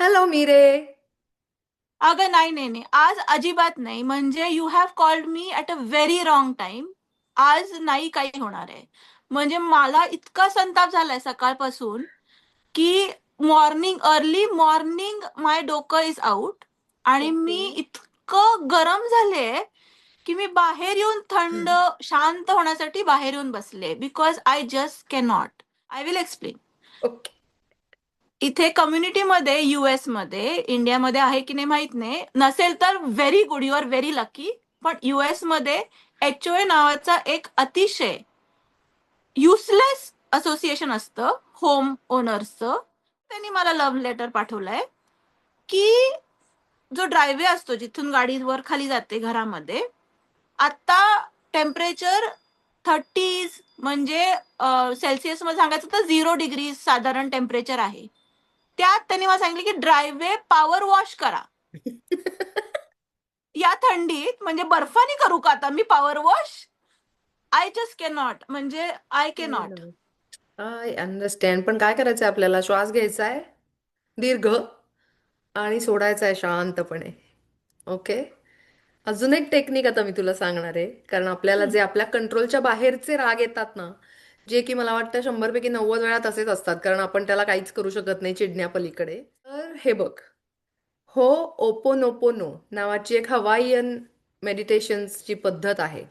Hello मीरे. अगं नाही नाही नाही, आज अजिबात नाही. म्हणजे you have called me at a very wrong time. आज नाही काही होणार आहे. म्हणजे मला इतका संताप झालाय सकाळपासून की मॉर्निंग अर्ली मॉर्निंग माय डोकं इज आउट. आणि ओके. मी इतकं गरम झाले की मी बाहेर येऊन थंड शांत होण्यासाठी बाहेर येऊन बसले. Because I just cannot. I will explain. Okay. इथे कम्युनिटीमध्ये, युएस मध्ये, इंडियामध्ये आहे की नाही माहित नाही, नसेल तर very good, you are very lucky. पण युएस मध्ये एचओए नावाचा एक अतिशय युसलेस असोसिएशन असतं होम ओनर्सचं. त्यांनी मला लव्ह लेटर पाठवलंय की जो ड्रायवे असतो जिथून गाडी वर खाली जाते घरामध्ये, आता टेम्परेचर 30, म्हणजे सेल्सिअस मध्ये सांगायचं तर 0 डिग्री साधारण टेम्परेचर आहे. त्यात त्यांनी मला सांगितलं की ड्रायवे पॉवर वॉश करा या थंडीत. म्हणजे बर्फानी करू का आता मी power wash? I just cannot. म्हणजे आय कॅनॉट. आय अंडरस्टँड, पण काय करायचंय आपल्याला? श्वास घ्यायचा आहे दीर्घ आणि सोडायचा आहे शांतपणे. ओके. अजून एक टेक्निक आता मी तुला सांगणार आहे, कारण आपल्याला जे आपल्या कंट्रोलच्या बाहेरचे राग येतात ना, जे की मला वाटतं 100 पैकी 90 वेळा तसेच असतात, कारण आपण त्याला काहीच करू शकत नाही चिडण्यापलीकडे. तर हे बघ, हो ओपोनोपोनो नावाची एक हवाईयन मेडिटेशन्सची पद्धत आहे.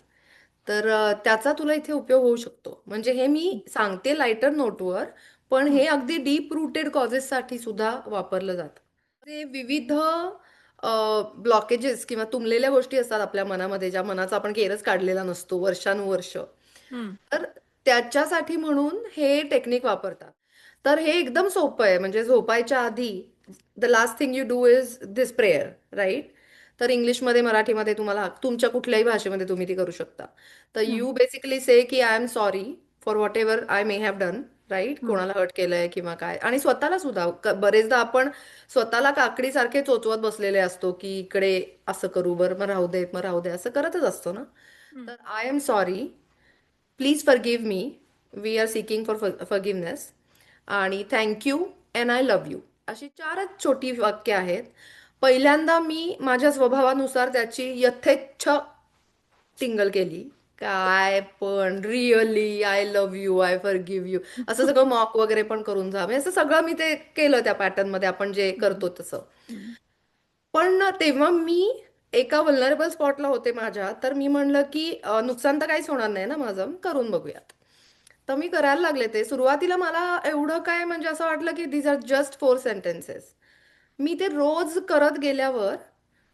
तर त्याचा तुला इथे उपयोग होऊ शकतो. म्हणजे हे मी सांगते लाइटर नोटवर, पण हे अगदी डीप रूटेड कॉजेससाठी सुद्धा वापरलं जातं. ते विविध ब्लॉकेजेस किंवा तुंबलेल्या गोष्टी असतात आपल्या मनामध्ये, ज्या मनाचा आपण केरच काढलेला नसतो वर्षानुवर्ष. तर त्याच्यासाठी म्हणून हे टेक्निक वापरतात. तर हे एकदम सोपं आहे. म्हणजे झोपायच्या आधी the last thing you do is this prayer, right? तर इंग्लिशमध्ये, मराठीमध्ये तुम्हाला तुमच्या कुठल्याही भाषेमध्ये तुम्ही ती करू शकता. तर यू बेसिकली से की I am sorry for whatever I may have done, right? कोणाला हर्ट केलंय किंवा काय. आणि स्वतःला सुद्धा बरेचदा आपण स्वतःला काकडीसारखे चोचवत बसलेले असतो की इकडे असं करू, बरं मग राहू दे, मग राहू दे, असं करतच असतो ना. तर I am sorry, please forgive me, we are seeking for forgiveness, आणि thank you and I love you. अशी चारच छोटी वाक्य आहेत. पहिल्यांदा मी माझ्या स्वभावानुसार त्याची यथेच्छ टिंगल केली. काय पण really I love you, I forgive you, असं सगळं मॉक वगैरे पण करून जा, म्हणजे असं सगळं मी ते केलं त्या पॅटर्न मध्ये आपण जे करतो तसं. पण ना तेव्हा मी एका वल्नरेबल स्पॉटला होते माझ्या, तर मी म्हणलं की नुकसान तर काहीच होणार नाही ना माझं, करून बघूयात. तर मी करायला लागले. ते सुरुवातीला मला एवढं काय म्हणजे असं वाटलं की दीज आर जस्ट 4 सेंटेन्सेस. मी ते रोज करत गेल्यावर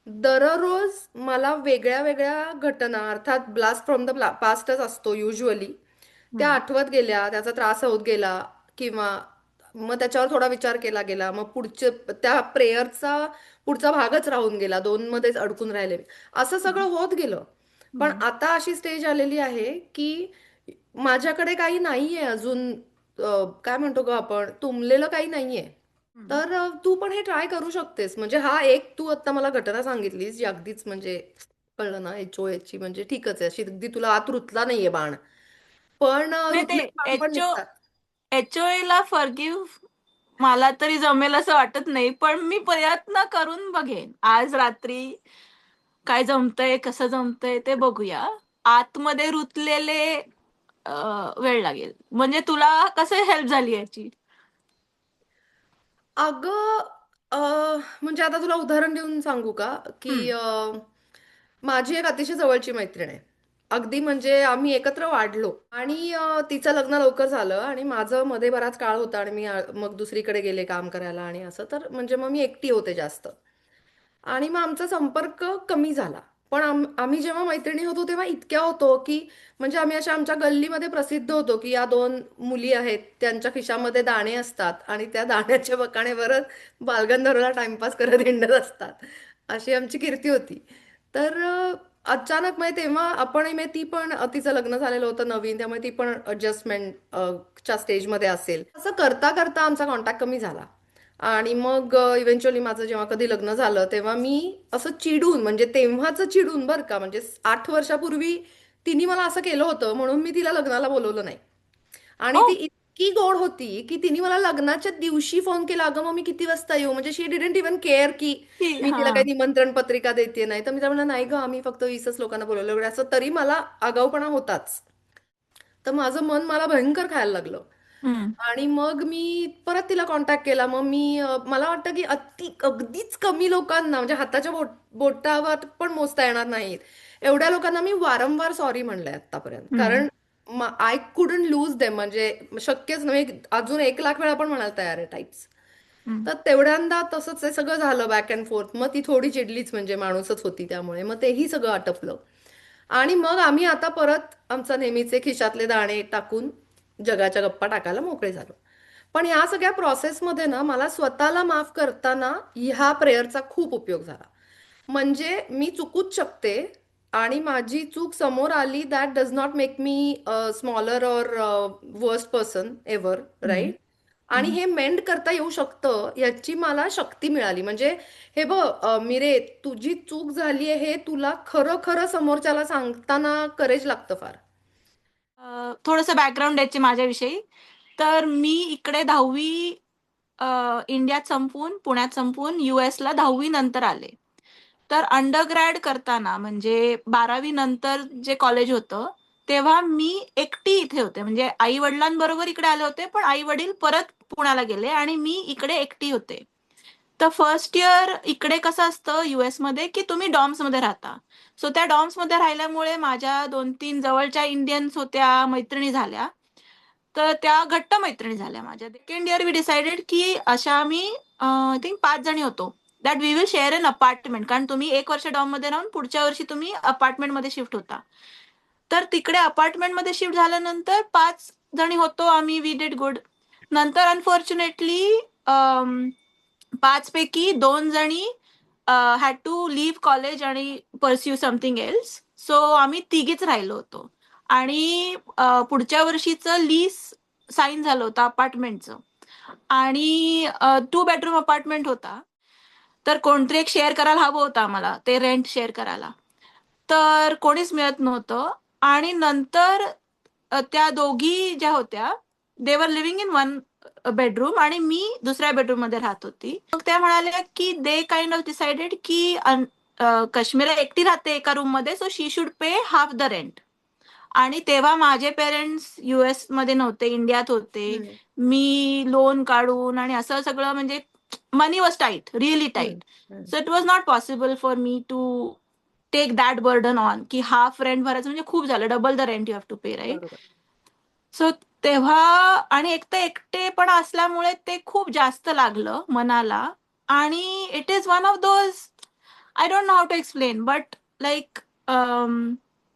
दररोज मला वेगळ्या वेगळ्या घटना, अर्थात ब्लास्ट फ्रॉम द पास्टच असतो युजली, त्या आठवत गेल्या, त्याचा त्रास होत गेला, किंवा मग त्याच्यावर थोडा विचार केला गेला, मग पुढचे त्या प्रेयरचा पुढचा भागच राहून गेला, दोन मध्येच अडकून राहिले मी. असं सगळं होत गेलं. पण आता अशी स्टेज आलेली आहे की माझ्याकडे काही नाहीये अजून, काय म्हणतो ग आपण, तुंबलेलं काही नाहीये. तर तू पण हे ट्राय करू शकतेस. म्हणजे हा एक तू आता मला घटना सांगितलीस जी अगदीच म्हणजे कळलं ना, एचओएची म्हणजे ठीकच आहे, अशी अगदी तुला आत रुतला नाहीये बाण, पण नाही, ते रुतलेले बाण पण एचओ निघतात. एचओए ला फॉरगिव्ह मला तरी जमेल असं वाटत नाही. पण मी प्रयत्न करून बघेन आज रात्री. काय जमतंय, कसं जमतंय ते बघूया. आतमध्ये रुतलेले वेळ लागेल. म्हणजे तुला कसं हेल्प झाली याची? अगं, म्हणजे आता तुला उदाहरण देऊन सांगू का की माझी एक अतिशय जवळची मैत्रीण आहे. अगदी म्हणजे आम्ही एकत्र वाढलो, आणि तिचं लग्न लवकर झालं आणि माझं मध्ये बराच काळ होता, आणि मी मग दुसरीकडे गेले काम करायला, आणि असं तर म्हणजे मग मी एकटी होते जास्त. आणि मग आमचा संपर्क कमी झाला. पण आम्ही जेव्हा मैत्रिणी होतो तेव्हा इतक्या होतो की म्हणजे आम्ही अशा आमच्या गल्लीमध्ये प्रसिद्ध होतो की या दोन मुली आहेत, त्यांच्या खिशामध्ये दाणे असतात आणि त्या दाण्याच्या बकाण्यावरच बालगंधर्वला टाइमपास करत हिंडत असतात, अशी आमची कीर्ती होती. तर अचानक म्हणजे तेव्हा आपण ती पण तिचं लग्न झालेलं होतं नवीन, त्यामुळे ती पण अडजस्टमेंट च्या स्टेजमध्ये असेल. असं करता करता आमचा कॉन्टॅक्ट कमी झाला. आणि मग इव्हेंच्युअली माझं जेव्हा कधी लग्न झालं तेव्हा मी असं चिडून, म्हणजे तेव्हाच चिडून बरं का, म्हणजे 8 वर्षापूर्वी तिने मला असं केलं होतं म्हणून मी तिला लग्नाला बोलवलं नाही. आणि ओ. ती इतकी गोड होती की तिने मला लग्नाच्या दिवशी फोन केला, अगं मग मी किती वाजता येऊ, म्हणजे शी डिडंट इवन केअर की मी हा. तिला काही निमंत्रण पत्रिका देते नाही. तर मी तिला म्हणलं, नाही ग, आम्ही फक्त 20च लोकांना बोलवलं वगैरे असं. तरी मला आगाऊपणा होताच. तर माझं मन मला भयंकर खायला लागलं. हम्म. आणि मग मी परत तिला कॉन्टॅक्ट केला. मग मी मला वाटतं की अगदीच कमी लोकांना, म्हणजे हाताच्या बोटावर पण मोजता येणार नाहीत एवढ्या लोकांना मी वारंवार सॉरी म्हणलंय आतापर्यंत. हम्म. कारण आय कुडंट लूज देम, म्हणजे शक्यच नाही. अजून 1 लाख वेळा पण म्हणायला तयार आहे टाईप्स. हम्म. तर तेवढ्यांदा तसंच ते सगळं झालं बॅक अँड फोर्थ. मग ती थोडी चिडलीच, म्हणजे माणूसच होती त्यामुळे. मग तेही सगळं आटपलं. आणि मग आम्ही आता परत आमचा नेहमीचे खिशातले दाणे टाकून जगाच्या गप्पा टाकायला मोकळे झालो. पण ह्या सगळ्या प्रोसेसमध्ये ना मला स्वतःला माफ करताना ह्या प्रेयरचा खूप उपयोग झाला. म्हणजे मी चुकूच शकते आणि माझी चूक समोर आली, that does not make me smaller or worst person ever, हम्म. राईट? आणि हे मेंड करता येऊ शकतं याची मला शक्ती मिळाली. म्हणजे हे बघ मिरे, तुझी चूक झाली आहे हे तुला खरं खरं समोरच्याला सांगताना करेज लागतं फार. थोडंसं बॅकग्राऊंड द्यायचे माझ्याविषयी. तर मी इकडे 10वी इंडियात संपवून, पुण्यात संपवून US ला 10वी नंतर आले. तर अंडरग्रॅड करताना म्हणजे 12वी नंतर जे कॉलेज होतं, तेव्हा मी एकटी इथे होते. म्हणजे आई वडिलांबरोबर इकडे आले होते, पण आई वडील परत पुण्याला गेले आणि मी इकडे एकटी होते. तर फर्स्ट इयर इकडे कसं असतं US मध्ये, की तुम्ही डॉर्म्स मध्ये राहता. सो त्या डॉर्म्स मध्ये राहिल्यामुळे माझ्या 2-3 जवळच्या इंडियन्स होत्या, मैत्रिणी झाल्या. तर त्या घट्ट मैत्रिणी झाल्या माझ्या. सेकंड इयर वी डिसाइडेड की अशा आम्ही आय थिंक 5 जणी होतो, that we will share an apartment. कारण तुम्ही 1 वर्ष डॉर्म मध्ये राहून पुढच्या वर्षी तुम्ही अपार्टमेंट मध्ये शिफ्ट होता. तर तिकडे अपार्टमेंट मध्ये शिफ्ट झाल्यानंतर 5 जणी होतो आम्ही. We did good. नंतर अनफॉर्च्युनेटली 5 पैकी 2 जणी हॅड टू लिव्ह कॉलेज आणि परस्यू समथिंग एल्स. सो आम्ही तिघीच राहिलो होतो. आणि पुढच्या वर्षीचं लीज साईन झालं होतं अपार्टमेंटचं. आणि 2 बेडरूम अपार्टमेंट होता. तर कोणतरी एक शेअर करायला हवं होतं आम्हाला, ते रेंट शेअर करायला. तर कोणीच मिळत नव्हतं. आणि नंतर त्या दोघी ज्या होत्या, दे वर लिव्हिंग इन 1 बेडरूम आणि मी दुसऱ्या बेडरूम मध्ये राहत होती. मग त्या म्हणाल्या की दे काइंड ऑफ डिसाइडेड की कश्मीरा एकटी राहते एका रूम मध्ये, so she should pay half the rent. आणि तेव्हा माझे पेरेंट्स US मध्ये नव्हते, इंडियात होते. हम्म, मी लोन काढून आणि असं सगळं, म्हणजे money was tight, really hmm, tight. Hmm. So it was not possible for me to take that burden on, की हाफ रेंट भरायचं म्हणजे खूप झालं, double the rent you have to pay, right? बरोबर. सो तेव्हा, आणि एक तर एकटेपणा असल्यामुळे ते खूप जास्त लागलं मनाला. आणि it is one of those, I don't know how to explain, but like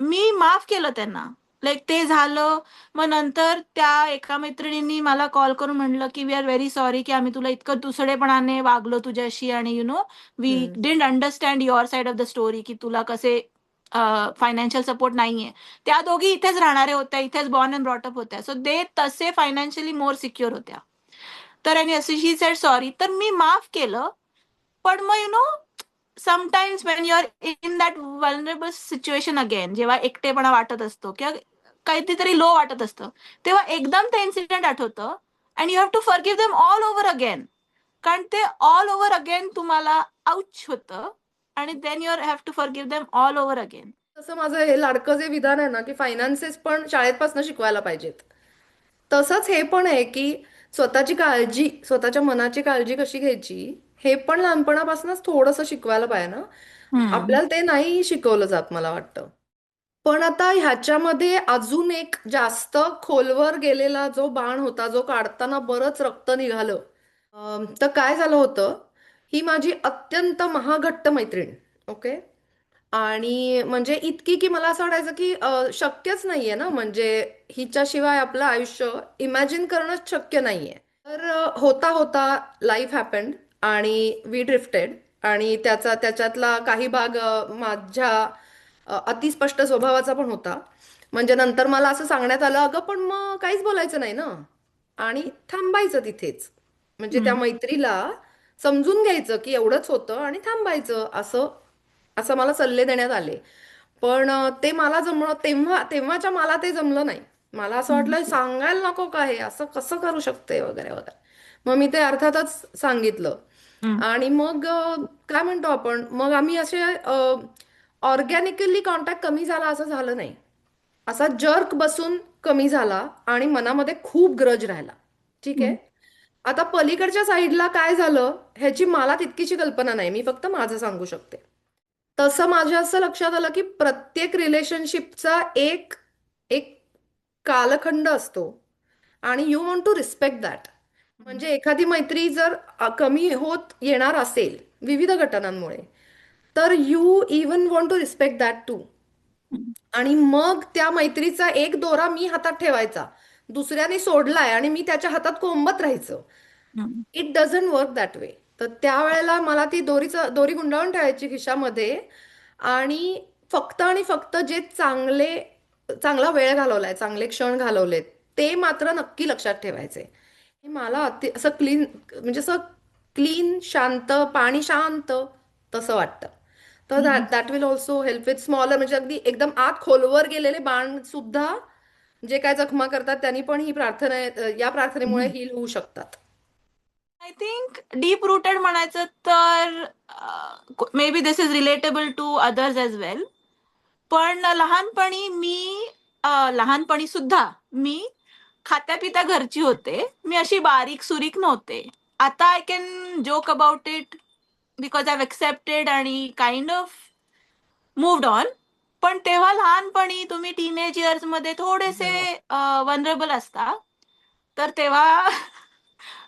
मी माफ केलं त्यांना. लाईक ते झालं. मग नंतर त्या एका मैत्रिणींनी मला कॉल करून म्हणलं की वी आर व्हेरी सॉरी की आम्ही तुला इतकं तुसडेपणाने वागलो तुझ्याशी, आणि वी हम्म, didn't understand your side of the story, की तुला कसे फायनान्शियल सपोर्ट नाहीये. त्या दोघी इथेच राहणाऱ्या होत्या, इथेच बॉर्न अँड ब्रॉटअप होत्या. सो दे तसे फायनान्शियली मोर सिक्युअर होत्या. तर आणि अशी शी सेड सॉरी, तर मी माफ केलं. पण मग sometimes Wien you are in that vulnerable situation again, जेव्हा एकटेपणा वाटत असतो किंवा काहीतरी लो वाटत असतं, तेव्हा एकदम ते इन्सिडेंट आठवतं and you have to forgive them all over again. कारण ते ऑल ओव्हर अगेन तुम्हाला आउच होतं, आणि then you have to forgive them all over again. तसं माझं हे लाडकं जे विधान आहे ना, की फायनान्सेस पण शाळेपासून शिकवायला पाहिजेत. तसंच हे पण आहे की स्वतःची काळजी, स्वतःच्या मनाची काळजी कशी घ्यायची, हे पण लहानपणापासूनच थोडंसं शिकवायला पाहिजे ना. हम्म. आपल्याला ते नाही शिकवलं जात मला वाटतं. पण आता ह्याच्यामध्ये अजून एक जास्त खोलवर गेलेला जो बाण होता, जो काढताना बरंच रक्त निघालं. तर काय झालं होतं, ही माझी अत्यंत महाघट्ट मैत्रीण. ओके. आणि म्हणजे इतकी की मला असं वाटायचं की शक्यच नाहीये ना, म्हणजे हिच्याशिवाय आपलं आयुष्य इमॅजिन करणंच शक्य नाहीये. तर होता होता लाईफ हॅपन्ड आणि वी ड्रिफ्टेड. आणि त्याच्यातला काही भाग माझ्या अतिस्पष्ट स्वभावाचा पण होता. म्हणजे नंतर मला असं सांगण्यात आलं, अगं पण मग काहीच बोलायचं नाही ना, आणि थांबायचं तिथेच. म्हणजे त्या हम्म. मैत्रीला समजून घ्यायचं की एवढंच होतं आणि थांबायचं, असं असं मला सल्ले देण्यात आले. पण ते मला जमलं तेव्हाच्या मला ते जमलं नाही. मला असं वाटलं सांगायला नको का हे असं कसं करू शकते वगैरे वगैरे. मग मी ते अर्थातच सांगितलं. हम्म. आणि मग काय म्हणतो आपण, मग आम्ही असे ऑर्गॅनिकली कॉन्टॅक्ट कमी झाला असं झालं नाही. असा जर्क बसून कमी झाला आणि मनामध्ये खूप ग्रज राहिला. ठीक आहे. आता पलीकडच्या साईडला काय झालं ह्याची मला तितकीशी कल्पना नाही, मी फक्त माझं सांगू शकते. तसं माझ्या असं लक्षात आलं की प्रत्येक रिलेशनशिपचा एक एक कालखंड असतो आणि you want to respect that. म्हणजे एखादी मैत्री जर कमी होत येणार असेल विविध घटनांमुळे, तर you even want to respect that too. आणि मग त्या मैत्रीचा एक दोरा मी हातात ठेवायचा, दुसऱ्याने सोडलाय आणि मी त्याच्या हातात कोंबत राहायचं. It doesn't work that way. तर त्यावेळेला मला ती दोरी गुंडाळून ठेवायची खिशामध्ये आणि फक्त जे चांगला वेळ घालवलाय, चांगले क्षण घालवलेत, ते मात्र नक्की लक्षात ठेवायचे. हे मला असं म्हणजे असं क्लीन, शांत, पाणी शांत तसं वाटतं. तर that will also help with smaller, म्हणजे अगदी एकदम आत खोलवर गेलेले बाण सुद्धा जे काय जखमा करतात त्यांनी पण ही या प्रार्थनेमुळे हील होऊ शकतात. आय थिंक डीप रूटेड म्हणायचं तर maybe this is relatable to others as well. पण लहानपणी सुद्धा मी खात्या पित्या घरची होते. मी अशी बारीक सुरीक नव्हते. आता I can joke about it because I accepted आणि काइंड ऑफ मूव्ड ऑन. पण तेव्हा लहानपणी तुम्ही टीनेज इयर्स मध्ये थोडेसे वनरेबल असता. तर तेव्हा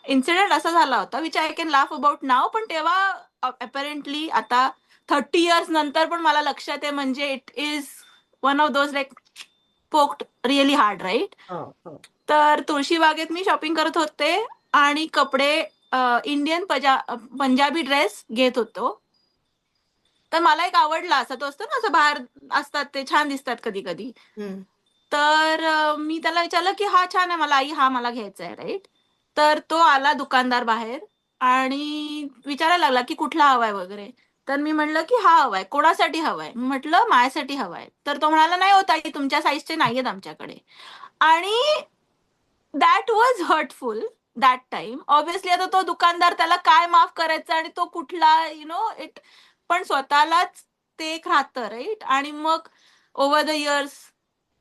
इन्सिडेंट असा झाला होता which I can laugh about now. पण तेव्हा अपेरेंटली आता 30 इयर्स नंतर पण मला लक्षात आहे. म्हणजे it is one of those like poked really hard, right? हो, हो. तर तुळशीबागेत मी शॉपिंग करत होते आणि कपडे इंडियन पंजाबी ड्रेस घेत होतो. तर मला एक आवडला असा, तो असतो ना असं बाहेर असतात ते छान दिसतात कधी कधी. हम्म. तर मी त्याला विचारलं की हा छान आहे मला, आई हा मला घ्यायचा आहे, राईट? तर तो आला दुकानदार बाहेर आणि विचारायला लागला की कुठला हवाय वगैरे. तर मी म्हटलं की हा हवाय. कोणासाठी हवाय? म्हटलं माझ्यासाठी हवाय. तर तो म्हणाला नाही होत आई, तुमच्या साईजचे नाहीयेत आमच्याकडे. आणि that was hurtful that time. Obviously आता तो दुकानदार, त्याला काय माफ करायचं आणि तो कुठला इट. पण स्वतःलाच ते एक राहतं, राईट? आणि मग ओव्हर द इयर्स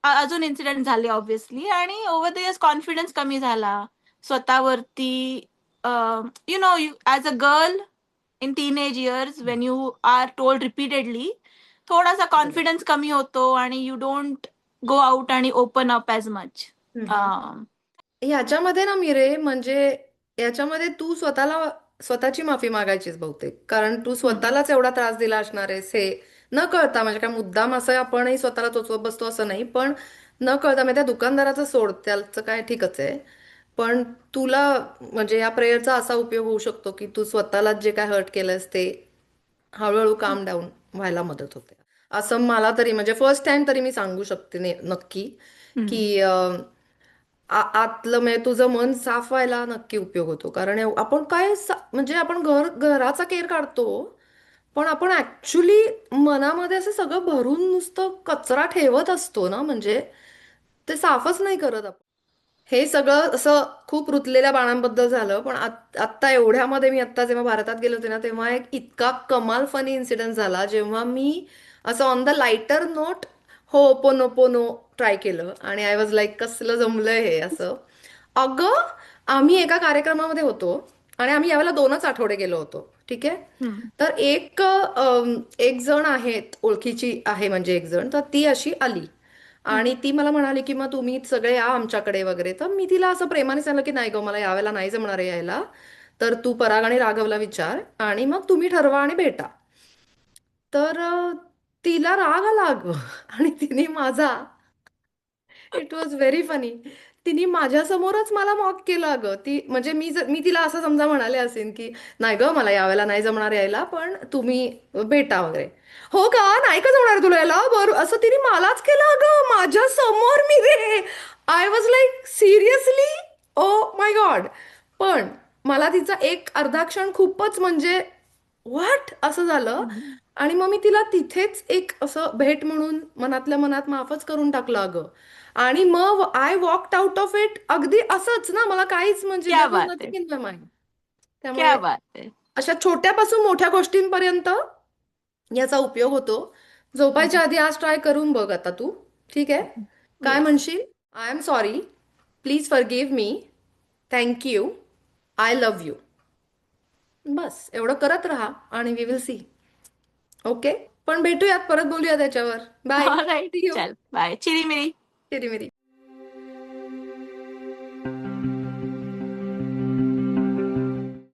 अजून इन्सिडेंट झाले ऑब्व्हियसली, आणि ओव्हर द इयर्स कॉन्फिडन्स कमी झाला स्वतःवरती. As a girl in teenage years when you are told repeatedly, थोडासा बरोबर. कॉन्फिडन्स कमी होतो आणि यू डोंट गो आउट आणि ओपन अप ॲज मच. ह्याच्यामध्ये ना मिरे, म्हणजे याच्यामध्ये तू स्वतःची माफी मागायचीच बहुतेक, कारण तू स्वतःलाच एवढा त्रास दिला असणार आहेस हे न कळता. म्हणजे काय मुद्दाम असं आपणही स्वतःला चोचवत बसतो असं नाही, पण न कळता. म्हणजे त्या दुकानदाराचं सोड, त्याचं काय ठीकच आहे. पण तुला म्हणजे या प्रेयरचा असा उपयोग होऊ शकतो की तू स्वतःलाच जे काय हर्ट केलंस ते हळूहळू काम डाऊन व्हायला मदत होते. असं मला तरी, म्हणजे फर्स्ट टाइम तरी मी सांगू शकते नक्की की आतलं म्हणजे तुझं मन साफ व्हायला नक्की उपयोग होतो. कारण आपण काय म्हणजे आपण घराचा केर काढतो, पण आपण ऍक्च्युली मनामध्ये असं सगळं भरून नुसतं कचरा ठेवत असतो ना, म्हणजे ते साफच नाही करत आपण. हे सगळं असं खूप रुतलेल्या बाणांबद्दल झालं. पण आत्ता एवढ्यामध्ये मी आत्ता जेव्हा भारतात गेले होते ना, तेव्हा एक इतका कमाल फनी इन्सिडेंट झाला, जेव्हा मी असं on the lighter note ho'oponopono try केलं आणि आय वॉज लाईक कसलं जमलंय हे असं. अगं, आम्ही एका कार्यक्रमामध्ये होतो आणि आम्ही यावेळेला 2च आठवडे गेलो होतो. ठीक आहे. तर एक जण आहेत, ओळखीची आहे म्हणजे एक जण, तर ती अशी आली आणि ती मला म्हणाली की मग तुम्ही सगळे या आमच्याकडे वगैरे. तर मी तिला असं प्रेमाने सांगितलं की नाही गं, मला यावेळेला नाही जमणार आहे यायला, तर तू पराग आणि राघवला विचार आणि मग तुम्ही ठरवा आणि भेटा. तर तिला राग आला अगं आणि तिने माझा, इट वॉज व्हेरी फनी, तिने माझ्यासमोरच मला मॉक केलं अगं. म्हणजे मी तिला असं समजा म्हणाले असेन की नाही गं, मला यावेळेला नाही जमणार यायला, पण तुम्ही भेटा वगैरे. हो का, नाही का जमणार तुला यायला, बरं, असं तिने मलाच केलं अगं माझ्या समोर. मी रे, I was like seriously, oh my God. पण मला तिचा एक अर्धा क्षण खूपच म्हणजे व्हॉट असं झालं. आणि मग मी तिला तिथेच एक असं भेट म्हणून मनातल्या मनात माफच करून टाकलं अगं. आणि मग I walked out of it अगदी असंच ना, मला काहीच म्हणजे क्या देर वॉज बात है, नथिंग इन माय माइंड. क्या त्यामुळे बात है. अशा छोट्यापासून मोठ्या गोष्टींपर्यंत याचा उपयोग होतो. झोपायच्या आधी आज ट्राय करून बघ आता तू. ठीक आहे? काय येस. म्हणशील? I am sorry. Please forgive me. Thank you. I love you. बस एवढं करत राहा आणि वी विल सी. ओके? पण भेटूयात, परत बोलूया त्याच्यावर. Bye. All right, see you. चल बाय, चिरी मिरी. चिरीमिरी.